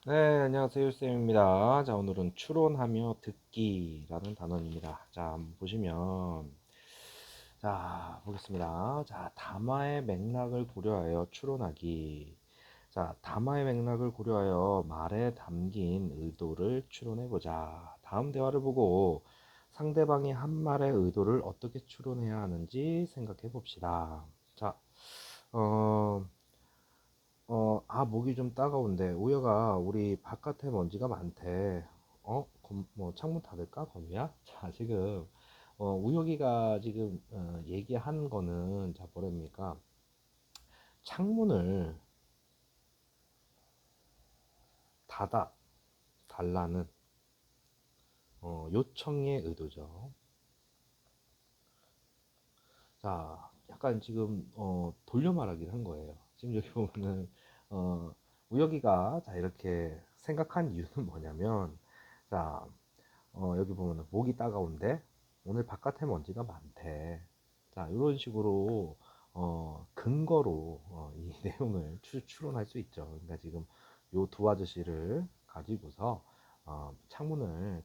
네, 안녕하세요, 쌤입니다. 자, 오늘은 추론하며 듣기라는 단원입니다. 자, 한번 보시면, 자, 보겠습니다. 자, 담화의 맥락을 고려하여 추론하기. 자, 담화의 맥락을 고려하여 말에 담긴 의도를 추론해보자. 다음 대화를 보고 상대방이 한 말의 의도를 어떻게 추론해야 하는지 생각해 봅시다. 자, 어, 목이 좀 따가운데, 우여가 우리 바깥에 먼지가 많대. 뭐, 창문 닫을까, 거미야? 자, 지금, 우혁이가 지금, 얘기한 거는, 자, 뭐랍니까? 창문을 닫아 달라는, 요청의 의도죠. 자, 약간 지금, 돌려 말하기를 한 거예요. 지금 여기 보면은, 어, 우혁이가, 자, 이렇게 생각한 이유는 뭐냐면, 자, 여기 보면 목이 따가운데 오늘 바깥에 먼지가 많대. 자, 이런 식으로 근거로 이 내용을 추론할 수 있죠. 그러니까 지금 요 두 아저씨를 가지고서 창문을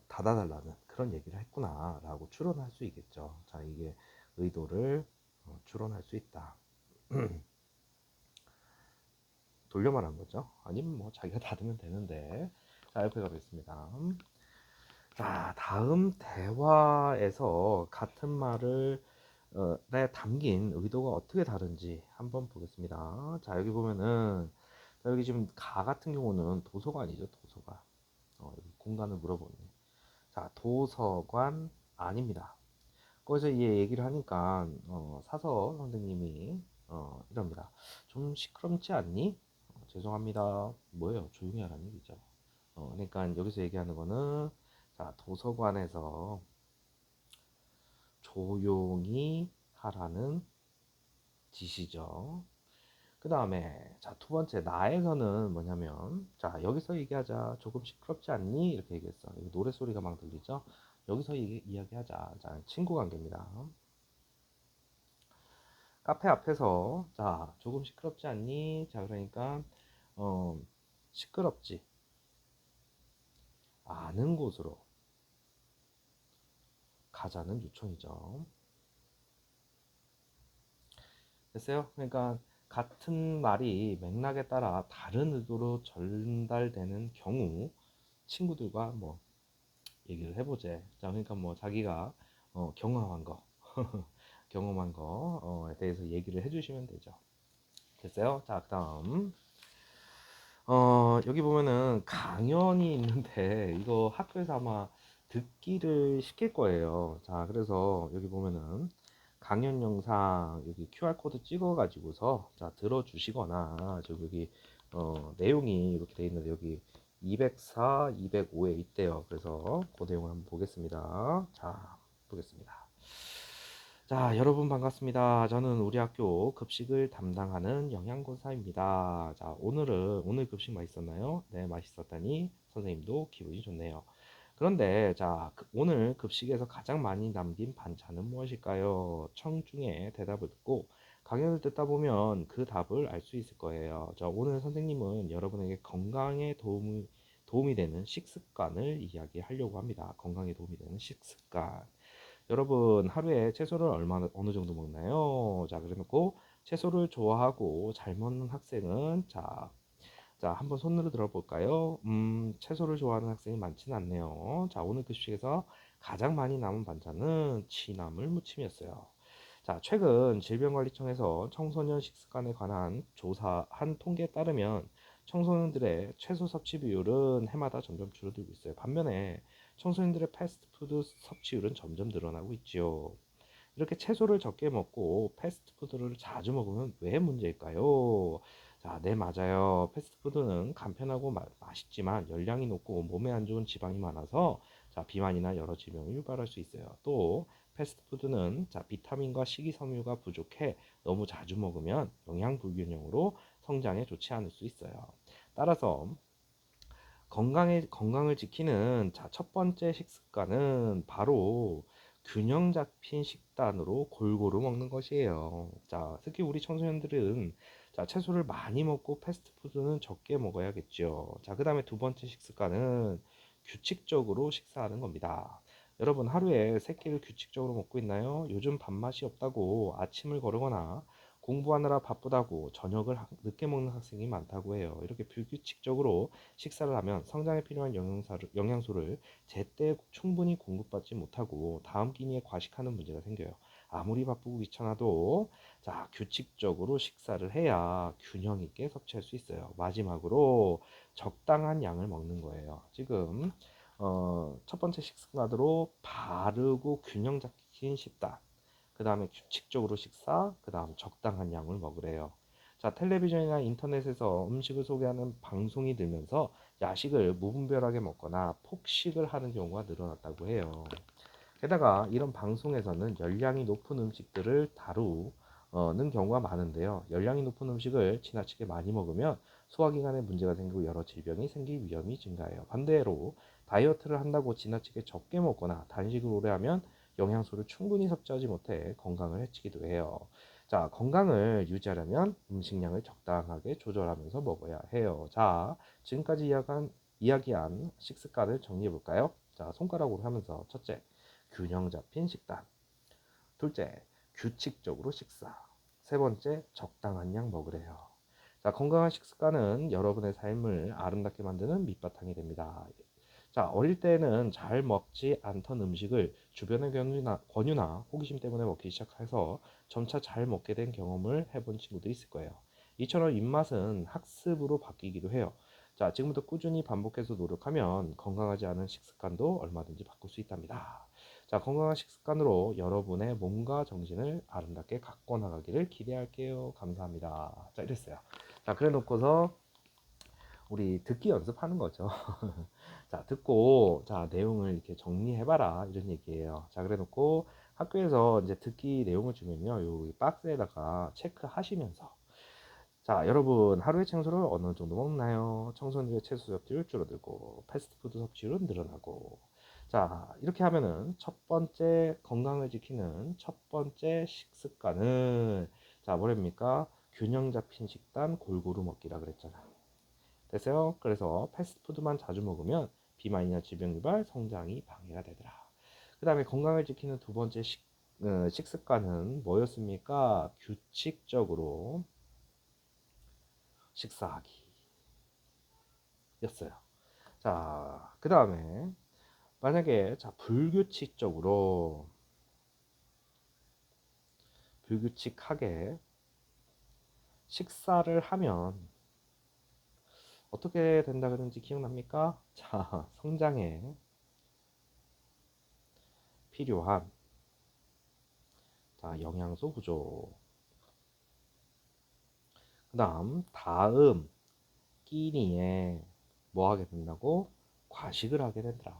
닫아달라는 그런 얘기를 했구나라고 추론할 수 있겠죠. 자, 이게 의도를 추론할 수 있다. 돌려 말한 거죠. 아니면 뭐 자기가 닫으면 되는데. 자, 옆에 가겠습니다. 자, 다음 대화에서 같은 말을 에 담긴 의도가 어떻게 다른지 한번 보겠습니다. 자, 여기 보면은 자, 여기 지금 가 같은 경우는 도서관이죠, 도서관. 여기 공간을 물어보네. 자, 도서관 아닙니다. 거기서 이 얘기를 하니까 사서 선생님이 이럽니다. 좀 시끄럽지 않니? 죄송합니다. 뭐예요? 조용히 하라는 얘기죠. 그러니까 여기서 얘기하는 거는 자, 도서관에서 조용히 하라는 지시죠. 그 다음에 자, 두 번째 나에서는 뭐냐면 자, 여기서 얘기하자. 조금 시끄럽지 않니? 이렇게 얘기했어. 여기 노래소리가 막 들리죠? 여기서 이야기하자. 자, 친구 관계입니다. 카페 앞에서 자, 조금 시끄럽지 않니? 자, 그러니까 어, 시끄럽지 않은 곳으로 가자는 요청이죠. 됐어요? 그러니까 같은 말이 맥락에 따라 다른 의도로 전달되는 경우 친구들과 뭐 얘기를 해보재. 자, 그러니까 뭐 자기가 경험한 거, 경험한 거에 대해서 얘기를 해주시면 되죠. 됐어요? 자, 그다음 여기 보면은 강연이 있는데 이거 학교에서 아마 듣기를 시킬 거예요. 자, 그래서 여기 보면은 강연 영상 여기 QR코드 찍어 가지고서 자, 들어주시거나 저 여기 내용이 이렇게 돼 있는데 여기 204, 205에 있대요. 그래서 그 내용을 한번 보겠습니다. 자, 보겠습니다. 자, 여러분 반갑습니다. 저는 우리 학교 급식을 담당하는 영양고사입니다. 자, 오늘 급식 맛있었나요? 네, 맛있었다니 선생님도 기분이 좋네요. 그런데 자, 오늘 급식에서 가장 많이 남긴 반찬은 무엇일까요? 청중에 대답을 듣고 강연을 듣다 보면 그 답을 알 수 있을 거예요. 자, 오늘 선생님은 여러분에게 건강에 도움이 되는 식습관을 이야기하려고 합니다. 건강에 도움이 되는 식습관. 여러분 하루에 채소를 어느 정도 먹나요? 자, 그래놓고 채소를 좋아하고 잘 먹는 학생은 자, 한번 손으로 들어볼까요? 채소를 좋아하는 학생이 많지는 않네요. 자, 오늘 급식에서 가장 많이 남은 반찬은 취나물 무침이었어요. 자, 최근 질병관리청에서 청소년 식습관에 관한 조사한 통계에 따르면 청소년들의 채소 섭취 비율은 해마다 점점 줄어들고 있어요. 반면에 청소년들의 패스트푸드 섭취율은 점점 늘어나고 있지요. 이렇게 채소를 적게 먹고 패스트푸드를 자주 먹으면 왜 문제일까요? 자, 네, 맞아요. 패스트푸드는 간편하고 맛있지만 열량이 높고 몸에 안 좋은 지방이 많아서 자, 비만이나 여러 질병을 유발할 수 있어요. 또 패스트푸드는 자, 비타민과 식이섬유가 부족해 너무 자주 먹으면 영양 불균형으로 성장에 좋지 않을 수 있어요. 따라서 건강을 지키는 자, 첫 번째 식습관은 바로 균형 잡힌 식단으로 골고루 먹는 것이에요. 자, 특히 우리 청소년들은 자, 채소를 많이 먹고 패스트푸드는 적게 먹어야겠죠. 자, 그 다음에 두 번째 식습관은 규칙적으로 식사하는 겁니다. 여러분, 하루에 세 끼를 규칙적으로 먹고 있나요? 요즘 밥맛이 없다고 아침을 거르거나 공부하느라 바쁘다고 저녁을 늦게 먹는 학생이 많다고 해요. 이렇게 불규칙적으로 식사를 하면 성장에 필요한 영양소를 제때 충분히 공급받지 못하고 다음 끼니에 과식하는 문제가 생겨요. 아무리 바쁘고 귀찮아도 자, 규칙적으로 식사를 해야 균형 있게 섭취할 수 있어요. 마지막으로 적당한 양을 먹는 거예요. 지금 첫 번째 식습관으로 바르고 균형 잡힌 식단, 그 다음에 규칙적으로 식사, 그 다음 적당한 양을 먹으래요. 자, 텔레비전이나 인터넷에서 음식을 소개하는 방송이 들면서 야식을 무분별하게 먹거나 폭식을 하는 경우가 늘어났다고 해요. 게다가 이런 방송에서는 열량이 높은 음식들을 다루는 경우가 많은데요. 열량이 높은 음식을 지나치게 많이 먹으면 소화기관에 문제가 생기고 여러 질병이 생길 위험이 증가해요. 반대로 다이어트를 한다고 지나치게 적게 먹거나 단식을 오래 하면 영양소를 충분히 섭취하지 못해 건강을 해치기도 해요. 자, 건강을 유지하려면 음식량을 적당하게 조절하면서 먹어야 해요. 자, 지금까지 이야기한 식습관을 정리해 볼까요? 자, 손가락으로 하면서 첫째, 균형 잡힌 식단. 둘째, 규칙적으로 식사. 세 번째, 적당한 양 먹으래요. 자, 건강한 식습관은 여러분의 삶을 아름답게 만드는 밑바탕이 됩니다. 자, 어릴 때는 잘 먹지 않던 음식을 주변의 권유나 호기심 때문에 먹기 시작해서 점차 잘 먹게 된 경험을 해본 친구도 있을 거예요. 이처럼 입맛은 학습으로 바뀌기도 해요. 자, 지금부터 꾸준히 반복해서 노력하면 건강하지 않은 식습관도 얼마든지 바꿀 수 있답니다. 자, 건강한 식습관으로 여러분의 몸과 정신을 아름답게 가꿔 나가기를 기대할게요. 감사합니다. 자, 이랬어요. 자, 그래 놓고서 우리 듣기 연습하는 거죠. 자, 듣고, 자, 내용을 이렇게 정리해봐라. 이런 얘기예요. 자, 그래 놓고 학교에서 이제 듣기 내용을 주면요. 요 박스에다가 체크하시면서 자, 여러분, 하루에 채소를 어느 정도 먹나요? 청소년들의 채소 섭취율 줄어들고, 패스트푸드 섭취율은 늘어나고. 자, 이렇게 하면은 첫 번째 건강을 지키는 첫 번째 식습관은 자, 뭐랍니까? 균형 잡힌 식단 골고루 먹기라 그랬잖아요. 됐어요? 그래서 패스트푸드만 자주 먹으면 비만이나 질병 유발, 성장이 방해가 되더라. 그 다음에 건강을 지키는 두 번째 식습관은 뭐였습니까? 규칙적으로 식사하기 였어요. 자, 그 다음에 만약에 자 불규칙하게 식사를 하면 어떻게 된다 그런지 기억납니까? 자, 성장에 필요한 자, 영양소 부족. 다음 끼니에 뭐 하게 된다고? 과식을 하게 된다.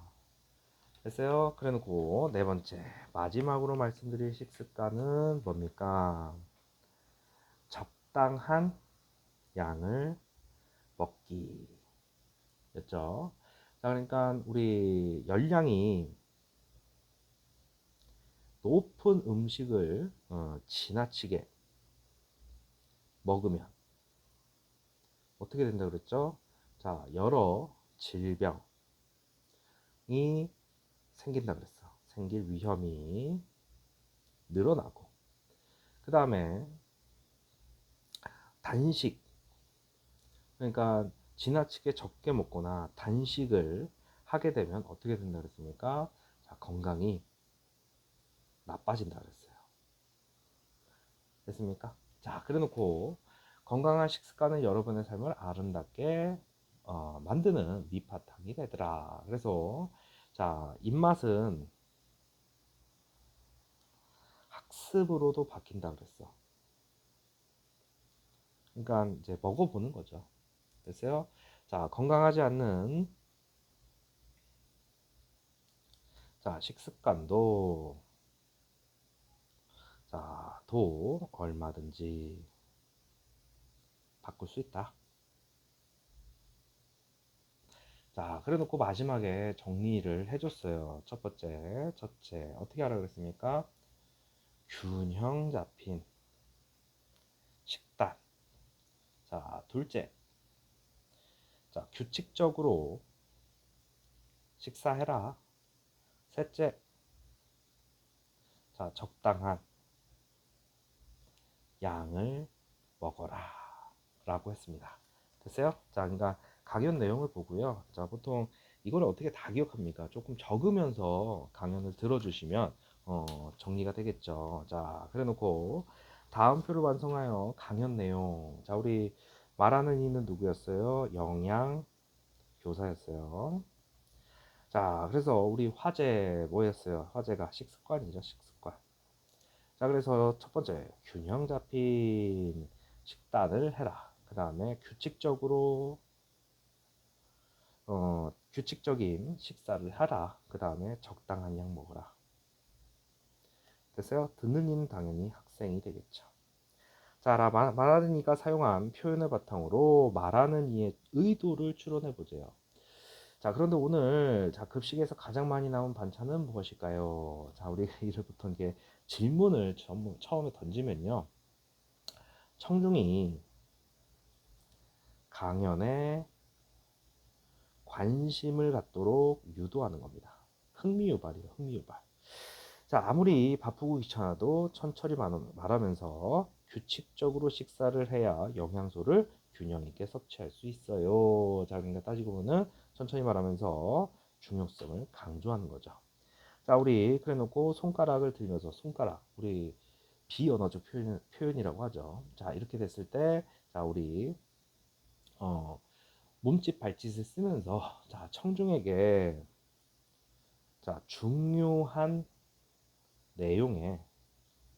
됐어요? 그래 놓고 네 번째 마지막으로 말씀드릴 식습관은 뭡니까? 적당한 양을 먹기 였죠. 자, 그러니까 우리 열량이 높은 음식을 지나치게 먹으면 어떻게 된다 그랬죠? 자, 여러 질병이 생긴다 그랬어. 생길 위험이 늘어나고. 그 다음에 단식. 그러니까 지나치게 적게 먹거나 단식을 하게 되면 어떻게 된다 그랬습니까? 자, 건강이 나빠진다 그랬어요. 됐습니까? 자, 그래 놓고 건강한 식습관은 여러분의 삶을 아름답게 만드는 밑바탕이 되더라. 그래서 자, 입맛은 학습으로도 바뀐다 그랬어. 그러니까 이제 먹어보는 거죠. 됐어요? 자, 건강하지 않는 자, 식습관도 자, 도 얼마든지 바꿀 수 있다. 자, 그래 놓고 마지막에 정리를 해줬어요. 첫째, 어떻게 하라 그랬습니까? 균형 잡힌 식단. 자, 둘째. 자, 규칙적으로 식사해라. 셋째. 자, 적당한 양을 먹어라. 라고 했습니다. 됐어요? 자, 그러니까 강연 내용을 보고요. 자, 보통 이걸 어떻게 다 기억합니까? 조금 적으면서 강연을 들어주시면 정리가 되겠죠. 자, 그래 놓고 다음 표를 완성하여 강연 내용. 자, 우리 말하는 이는 누구였어요? 영양 교사였어요. 자, 그래서 우리 화제 뭐였어요? 화제가 식습관이죠, 식습관. 자, 그래서 첫 번째, 균형 잡힌 식단을 해라. 그 다음에 규칙적인 식사를 하라. 그 다음에 적당한 양 먹어라. 됐어요? 듣는 이는 당연히 학생이 되겠죠. 자, 말하는 이가 사용한 표현을 바탕으로 말하는 이의 의도를 추론해 보세요. 자, 그런데 오늘 자 급식에서 가장 많이 나온 반찬은 무엇일까요? 자, 우리 이제부터 이게 질문을 처음에 던지면요, 청중이 강연에 관심을 갖도록 유도하는 겁니다. 흥미유발이에요, 흥미유발. 자, 아무리 바쁘고 귀찮아도 천천히 말하면서 규칙적으로 식사를 해야 영양소를 균형 있게 섭취할 수 있어요. 자, 그러니까 따지고 보면은 천천히 말하면서 중요성을 강조하는 거죠. 자, 우리 그래 놓고 손가락을 들면서 손가락, 우리 비언어적 표현이라고 하죠. 자, 이렇게 됐을 때, 자, 우리 몸짓 발짓을 쓰면서 자, 청중에게 자, 중요한 내용에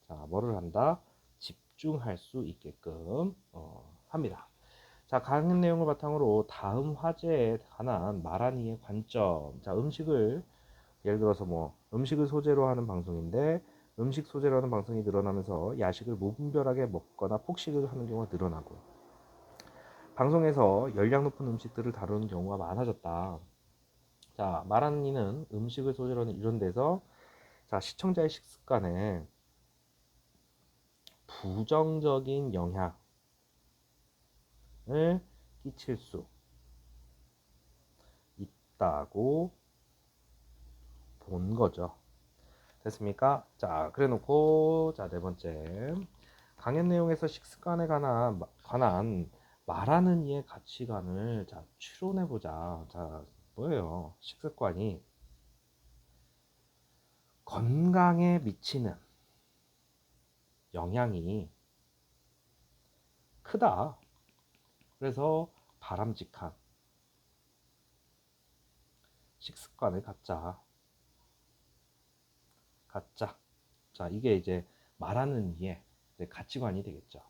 자, 뭐를 한다? 집중할 수 있게끔 합니다. 자, 강연 내용을 바탕으로 다음 화제에 관한 말하니의 관점. 자, 예를 들어서 뭐 음식을 소재로 하는 방송인데, 음식 소재로 하는 방송이 늘어나면서 야식을 무분별하게 먹거나 폭식을 하는 경우가 늘어나고, 방송에서 열량 높은 음식들을 다루는 경우가 많아졌다. 자, 말하는 이는 음식을 소재로 하는 이런 데서 자, 시청자의 식습관에 부정적인 영향을 끼칠 수 있다고 본 거죠. 됐습니까? 자, 그래 놓고, 자, 네 번째. 강연 내용에서 식습관에 관한 말하는 이의 가치관을 자, 추론해 보자. 자, 뭐예요? 식습관이 건강에 미치는 영향이 크다. 그래서 바람직한 식습관을 갖자. 자, 이게 이제 말하는 이의 가치관이 되겠죠.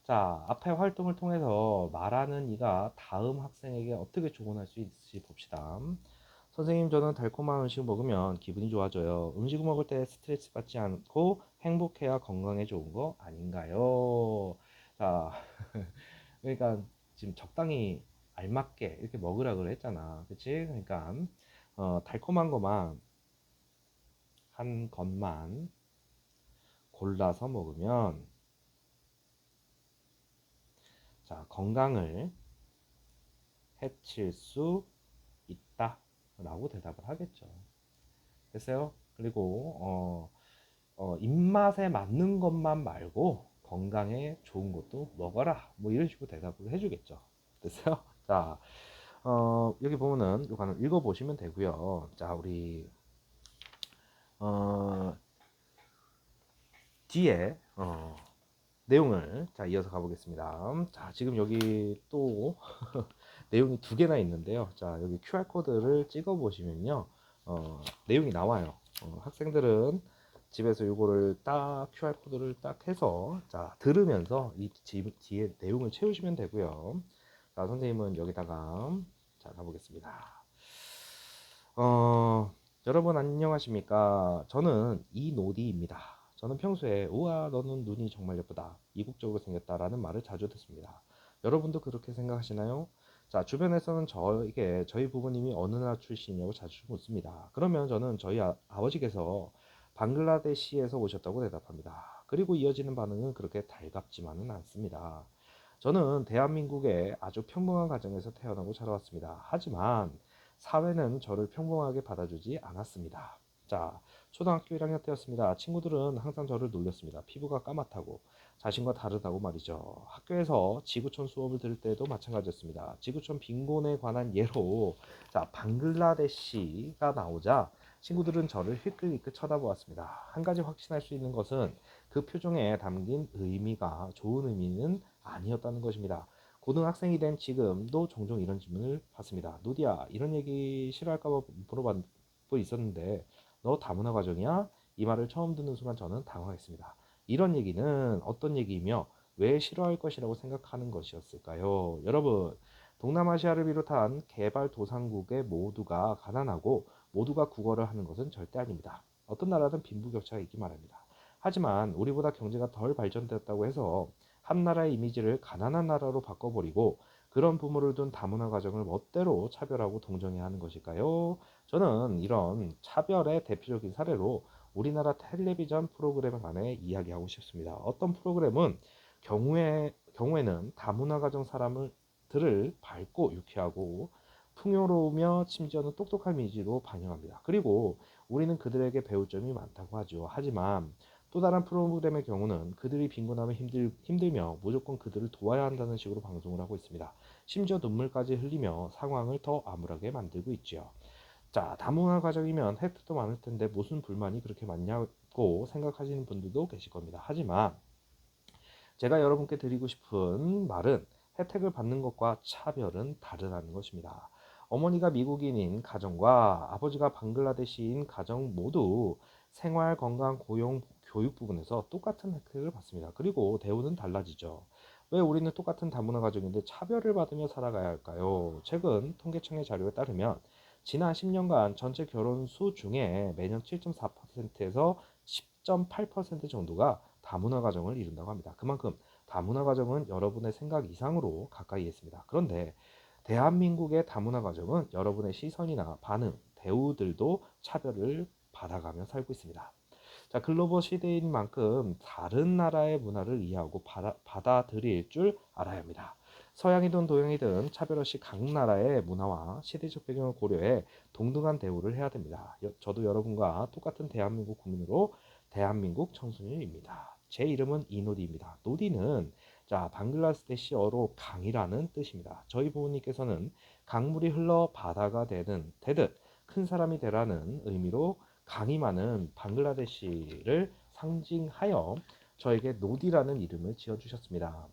자, 앞에 활동을 통해서 말하는 이가 다음 학생에게 어떻게 조언할 수 있을지 봅시다. 선생님, 저는 달콤한 음식을 먹으면 기분이 좋아져요. 음식을 먹을 때 스트레스 받지 않고 행복해야 건강에 좋은 거 아닌가요? 자, 그러니까 지금 적당히 알맞게 이렇게 먹으라 그랬잖아. 그치? 그러니까 달콤한 것만 한 것만 골라서 먹으면 자, 건강을 해칠 수 있다 라고 대답을 하겠죠. 됐어요? 그리고 입맛에 맞는 것만 말고 건강에 좋은 것도 먹어라 뭐 이런 식으로 대답을 해주겠죠. 됐어요? 자, 여기 보면은 이거는 읽어보시면 되고요. 자, 우리 뒤에 내용을 자 이어서 가보겠습니다. 자, 지금 여기 또 내용이 두 개나 있는데요. 자, 여기 QR 코드를 찍어 보시면요, 내용이 나와요. 학생들은 집에서 이거를 딱 QR 코드를 딱 해서 자 들으면서 이 뒤에 내용을 채우시면 되고요. 자, 선생님은 여기다가 자 가보겠습니다. 여러분 안녕하십니까? 저는 이노디입니다. 저는 평소에 우와 너는 눈이 정말 예쁘다, 이국적으로 생겼다라는 말을 자주 듣습니다. 여러분도 그렇게 생각하시나요? 자, 주변에서는 저희 부모님이 어느 나라 출신이냐고 자주 묻습니다. 그러면 저는 저희 아버지께서 방글라데시에서 오셨다고 대답합니다. 그리고 이어지는 반응은 그렇게 달갑지만은 않습니다. 저는 대한민국의 아주 평범한 가정에서 태어나고 자라왔습니다. 하지만 사회는 저를 평범하게 받아주지 않았습니다. 자, 초등학교 1학년 때였습니다. 친구들은 항상 저를 놀렸습니다. 피부가 까맣다고, 자신과 다르다고 말이죠. 학교에서 지구촌 수업을 들을 때도 마찬가지였습니다. 지구촌 빈곤에 관한 예로 방글라데시가 나오자 친구들은 저를 힐끗힐끗 쳐다보았습니다. 한 가지 확신할 수 있는 것은 그 표정에 담긴 의미가 좋은 의미는 아니었다는 것입니다. 고등학생이 된 지금도 종종 이런 질문을 받습니다. 누디야, 이런 얘기 싫어할까 봐 물어봤고 있었는데 너 다문화 가정이야? 이 말을 처음 듣는 순간 저는 당황했습니다. 이런 얘기는 어떤 얘기이며 왜 싫어할 것이라고 생각하는 것이었을까요? 여러분, 동남아시아를 비롯한 개발도상국의 모두가 가난하고 모두가 국어를 하는 것은 절대 아닙니다. 어떤 나라든 빈부격차가 있기 마련입니다. 하지만 우리보다 경제가 덜 발전되었다고 해서 한 나라의 이미지를 가난한 나라로 바꿔버리고 그런 부모를 둔 다문화 가정을 멋대로 차별하고 동정해야 하는 것일까요? 저는 이런 차별의 대표적인 사례로 우리나라 텔레비전 프로그램에 관해 이야기하고 싶습니다. 어떤 프로그램은 경우에는 다문화 가정 사람들을 밝고 유쾌하고 풍요로우며 심지어는 똑똑한 이미지로 반영합니다. 그리고 우리는 그들에게 배울 점이 많다고 하죠. 하지만 또 다른 프로그램의 경우는 그들이 빈곤하면 힘들며 무조건 그들을 도와야 한다는 식으로 방송을 하고 있습니다. 심지어 눈물까지 흘리며 상황을 더 암울하게 만들고 있지요. 자, 다문화 가정이면 혜택도 많을 텐데 무슨 불만이 그렇게 많냐고 생각하시는 분들도 계실 겁니다. 하지만 제가 여러분께 드리고 싶은 말은 혜택을 받는 것과 차별은 다르다는 것입니다. 어머니가 미국인인 가정과 아버지가 방글라데시인 가정 모두 생활, 건강, 고용, 교육 부분에서 똑같은 혜택을 받습니다. 그리고 대우는 달라지죠. 왜 우리는 똑같은 다문화 가정인데 차별을 받으며 살아가야 할까요? 최근 통계청의 자료에 따르면 지난 10년간 전체 결혼 수 중에 매년 7.4%에서 10.8% 정도가 다문화 가정을 이룬다고 합니다. 그만큼 다문화 가정은 여러분의 생각 이상으로 가까이 있습니다. 그런데 대한민국의 다문화 가정은 여러분의 시선이나 반응, 대우들도 차별을 받아가며 살고 있습니다. 자, 글로벌 시대인 만큼 다른 나라의 문화를 이해하고 받아들일 줄 알아야 합니다. 서양이든 동양이든 차별 없이 각 나라의 문화와 시대적 배경을 고려해 동등한 대우를 해야 됩니다. 저도 여러분과 똑같은 대한민국 국민으로 대한민국 청소년입니다. 제 이름은 이노디입니다. 노디는 자, 방글라데시어로 강이라는 뜻입니다. 저희 부모님께서는 강물이 흘러 바다가 되듯 큰 사람이 되라는 의미로 강이 많은 방글라데시를 상징하여 저에게 노디라는 이름을 지어주셨습니다.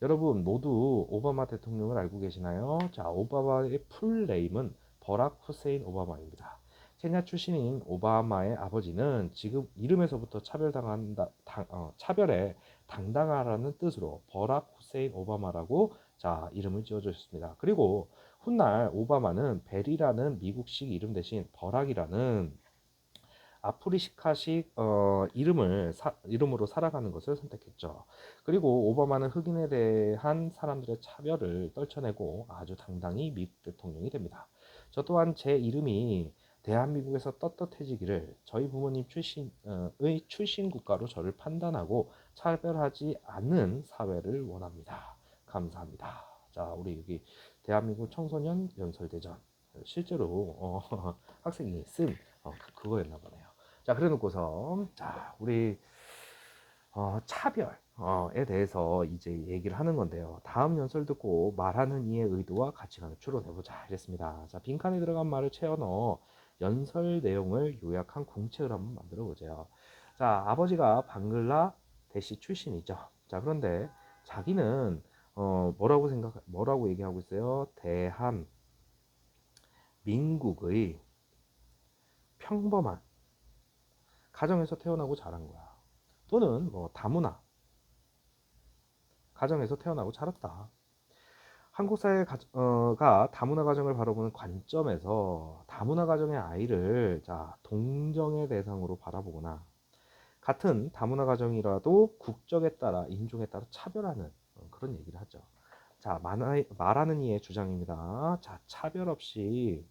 여러분 모두 오바마 대통령을 알고 계시나요? 자, 오바마의 풀네임은 버락 후세인 오바마입니다. 케냐 출신인 오바마의 아버지는 지금 이름에서부터 차별에 당당하라는 뜻으로 버락 후세인 오바마라고 자, 이름을 지어주셨습니다. 그리고 훗날 오바마는 벨이라는 미국식 이름 대신 버락이라는 아프리카식 이름으로 살아가는 것을 선택했죠. 그리고 오바마는 흑인에 대한 사람들의 차별을 떨쳐내고 아주 당당히 미국 대통령이 됩니다. 저 또한 제 이름이 대한민국에서 떳떳해지기를 저희 부모님 출신의 출신 국가로 저를 판단하고 차별하지 않는 사회를 원합니다. 감사합니다. 자, 우리 여기 대한민국 청소년 연설대전 실제로 학생이 쓴 그거였나 보네요. 자, 그래 놓고서 자, 우리 차별에 대해서 이제 얘기를 하는 건데요. 다음 연설 듣고 말하는 이의 의도와 가치관을 추론해보자 이랬습니다. 자, 빈칸에 들어간 말을 채워 넣어 연설 내용을 요약한 공책을 한번 만들어 보세요. 자, 아버지가 방글라데시 출신이죠. 자, 그런데 자기는 뭐라고 얘기하고 있어요? 대한민국의 평범한 가정에서 태어나고 자란 거야. 또는 뭐 다문화 가정에서 태어나고 자랐다. 한국 사회가 다문화 가정을 바라보는 관점에서 다문화 가정의 아이를 자, 동정의 대상으로 바라보거나 같은 다문화 가정이라도 국적에 따라 인종에 따라 차별하는 그런 얘기를 하죠. 자, 말하는 이의 주장입니다. 자, 차별 없이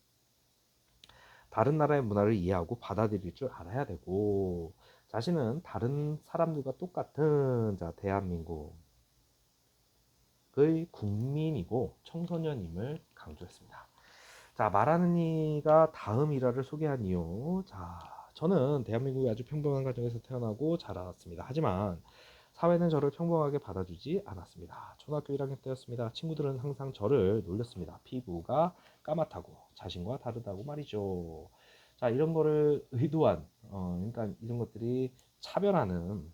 다른 나라의 문화를 이해하고 받아들일 줄 알아야 되고 자신은 다른 사람들과 똑같은 자, 대한민국 국민이고 청소년임을 강조했습니다. 자, 말하는 이가 다음 일화를 소개한 이유. 자, 저는 대한민국의 아주 평범한 가정에서 태어나고 자라났습니다. 하지만 사회는 저를 평범하게 받아주지 않았습니다. 초등학교 1학년 때였습니다. 친구들은 항상 저를 놀렸습니다. 피부가 까맣다고, 자신과 다르다고 말이죠. 자, 이런 거를 의도한, 그러니까 이런 것들이 차별하는,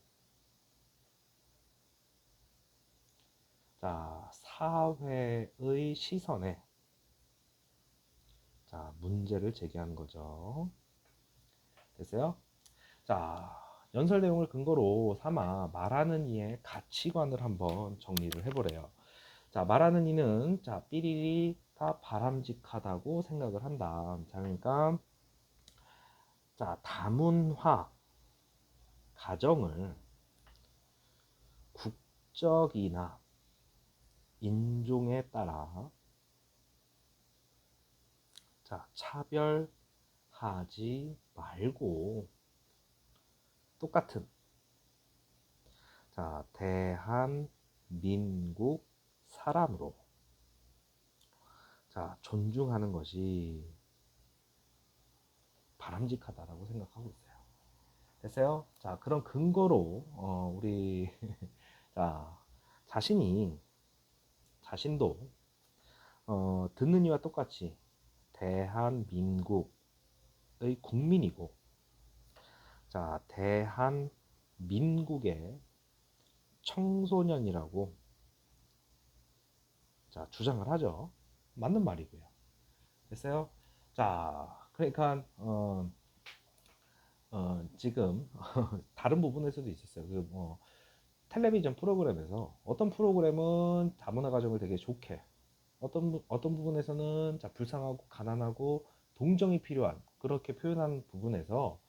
자, 사회의 시선에, 자, 문제를 제기하는 거죠. 됐어요? 자, 연설 내용을 근거로 삼아 말하는 이의 가치관을 한번 정리를 해보래요. 자, 말하는 이는 자, 삐리리가 바람직하다고 생각을 한다. 자, 그러니까 자, 다문화 가정을 국적이나 인종에 따라 자, 차별하지 말고 똑같은 자, 대한민국 사람으로 자, 존중하는 것이 바람직하다라고 생각하고 있어요. 됐어요? 자, 그런 근거로 우리 자, 자신도 듣는 이와 똑같이 대한민국의 국민이고 자, 대한민국의 청소년이라고 자, 주장을 하죠. 맞는 말이고요. 됐어요? 자, 그러니까 지금 다른 부분에서도 있었어요. 텔레비전 프로그램에서 어떤 프로그램은 다문화 가정을 되게 좋게, 어떤 부분에서는 자, 불쌍하고 가난하고 동정이 필요한 그렇게 표현한 부분에서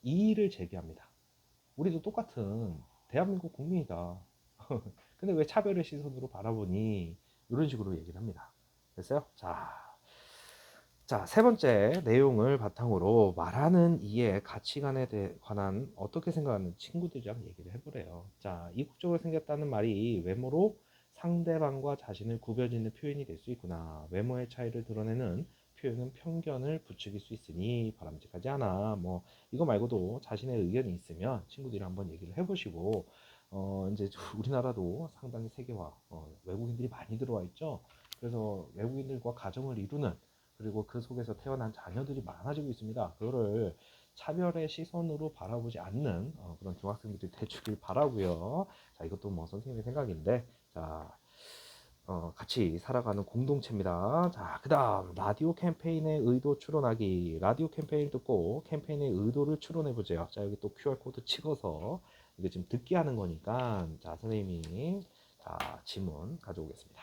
이의를 제기합니다. 우리도 똑같은 대한민국 국민이다. 근데 왜 차별의 시선으로 바라보니? 이런 식으로 얘기를 합니다. 됐어요? 자, 세 번째 내용을 바탕으로 말하는 이의 가치관에 관한 어떻게 생각하는 친구들이랑 얘기를 해보래요. 자, 이국적으로 생겼다는 말이 외모로 상대방과 자신을 구별짓는 표현이 될 수 있구나. 외모의 차이를 드러내는 표현은 편견을 부추길 수 있으니 바람직하지 않아. 뭐 이거 말고도 자신의 의견이 있으면 친구들이랑 한번 얘기를 해보시고 이제 우리나라도 상당히 세계화, 외국인들이 많이 들어와 있죠. 그래서 외국인들과 가정을 이루는 그리고 그 속에서 태어난 자녀들이 많아지고 있습니다. 그거를 차별의 시선으로 바라보지 않는 그런 중학생들이 되주길 바라고요. 자, 이것도 뭐 선생님의 생각인데, 자, 같이 살아가는 공동체입니다. 자, 그 다음 라디오 캠페인의 의도 추론하기. 라디오 캠페인을 듣고 캠페인의 의도를 추론해 보세요. 자, 여기 또 QR코드 찍어서 이게 지금 듣기 하는 거니까, 자, 선생님이 자, 지문 가져오겠습니다.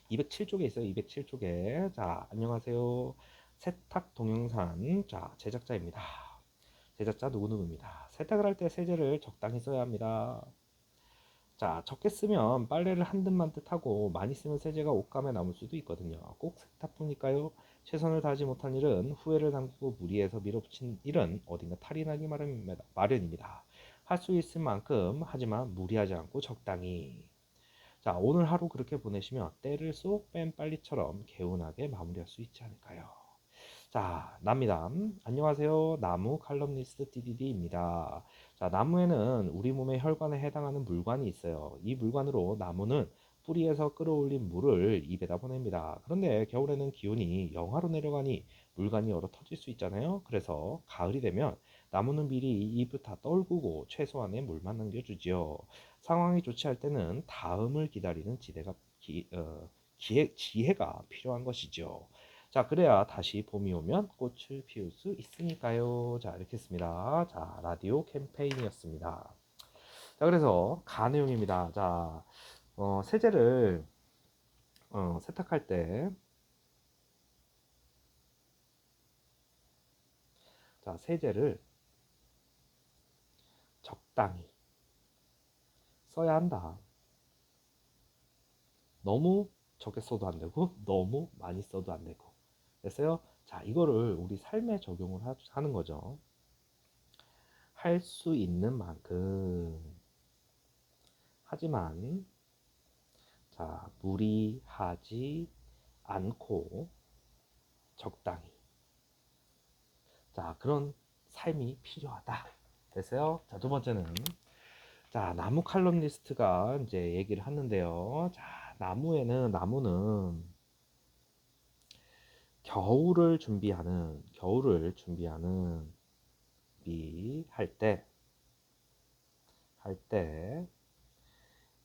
207쪽에 있어요. 207쪽에. 자, 안녕하세요. 세탁 동영상. 자, 제작자입니다. 제작자 누구누구입니다. 세탁을 할 때 세제를 적당히 써야 합니다. 자, 적게 쓰면 빨래를 한듯만 듯하고 많이 쓰면 세제가 옷감에 남을 수도 있거든요. 꼭 세탁뿐일까요? 최선을 다하지 못한 일은 후회를 남기고 무리해서 밀어붙인 일은 어딘가 탈이 나기 마련입니다. 할 수 있을 만큼 하지만 무리하지 않고 적당히. 자, 오늘 하루 그렇게 보내시면 때를 쏙 뺀 빨리처럼 개운하게 마무리할 수 있지 않을까요? 자, 납니다. 안녕하세요. 나무 칼럼니스트 DDD입니다. 자, 나무에는 우리 몸의 혈관에 해당하는 물관이 있어요. 이 물관으로 나무는 뿌리에서 끌어올린 물을 입에다 보냅니다. 그런데 겨울에는 기온이 영하로 내려가니 물관이 얼어 터질 수 있잖아요. 그래서 가을이 되면 나무는 미리 입을 다 떨구고 최소한의 물만 남겨주지요. 상황이 좋지 않을 때는 다음을 기다리는 지혜가 필요한 것이죠. 자, 그래야 다시 봄이 오면 꽃을 피울 수 있으니까요. 자, 이렇게 했습니다. 자, 라디오 캠페인이었습니다. 자, 그래서 가 내용입니다. 자, 세제를 세탁할 때, 자, 세제를 적당히 써야 한다. 너무 적게 써도 안 되고, 너무 많이 써도 안 되고. 됐어요? 자, 이거를 우리 삶에 적용을 하는 거죠. 할 수 있는 만큼. 하지만 자, 무리하지 않고 적당히. 자, 그런 삶이 필요하다. 됐어요? 자, 두 번째는 자, 나무 칼럼니스트가 이제 얘기를 하는데요. 자, 나무는 겨울을 준비하는 할 때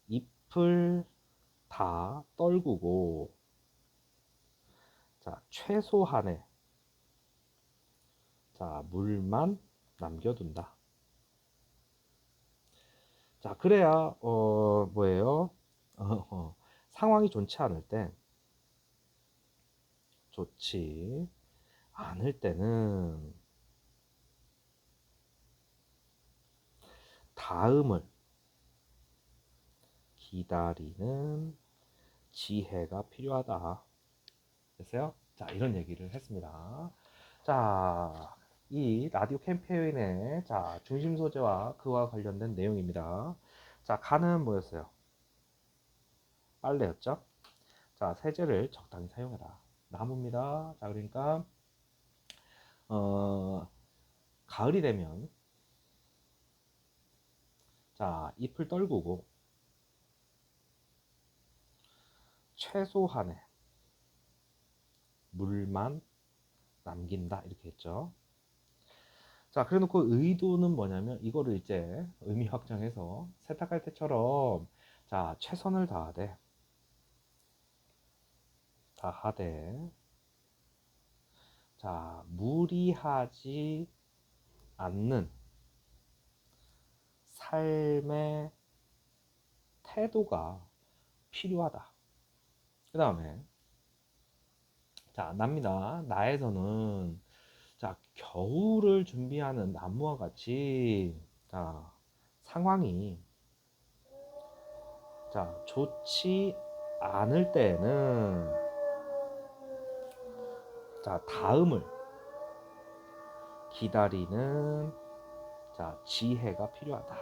잎을 다 떨구고 자, 최소한의 자, 물만 남겨둔다. 자, 그래야 뭐예요? 상황이 좋지 않을 때는 다음을 기다리는 지혜가 필요하다. 됐어요? 자, 이런 얘기를 했습니다. 자, 이 라디오 캠페인의 자, 중심 소재와 그와 관련된 내용입니다. 자, 간은 뭐였어요? 빨래였죠? 자, 세제를 적당히 사용해라. 나무입니다. 자, 그러니까 어, 가을이 되면 자, 잎을 떨구고 최소한의 물만 남긴다 이렇게 했죠. 자, 그래 놓고 의도는 뭐냐면 이거를 이제 의미 확장해서 세탁할 때처럼 자, 최선을 다하되 자, 무리하지 않는 삶의 태도가 필요하다. 그 다음에 자, 납니다. 나에서는 자, 겨울을 준비하는 나무와 같이 자, 상황이 자, 좋지 않을 때에는 자, 다음을 기다리는 자, 지혜가 필요하다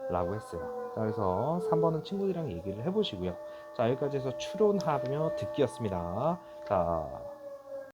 라고 했어요. 자, 그래서 3번은 친구들이랑 얘기를 해보시고요. 자, 여기까지 해서 추론하며 듣기였습니다. 자,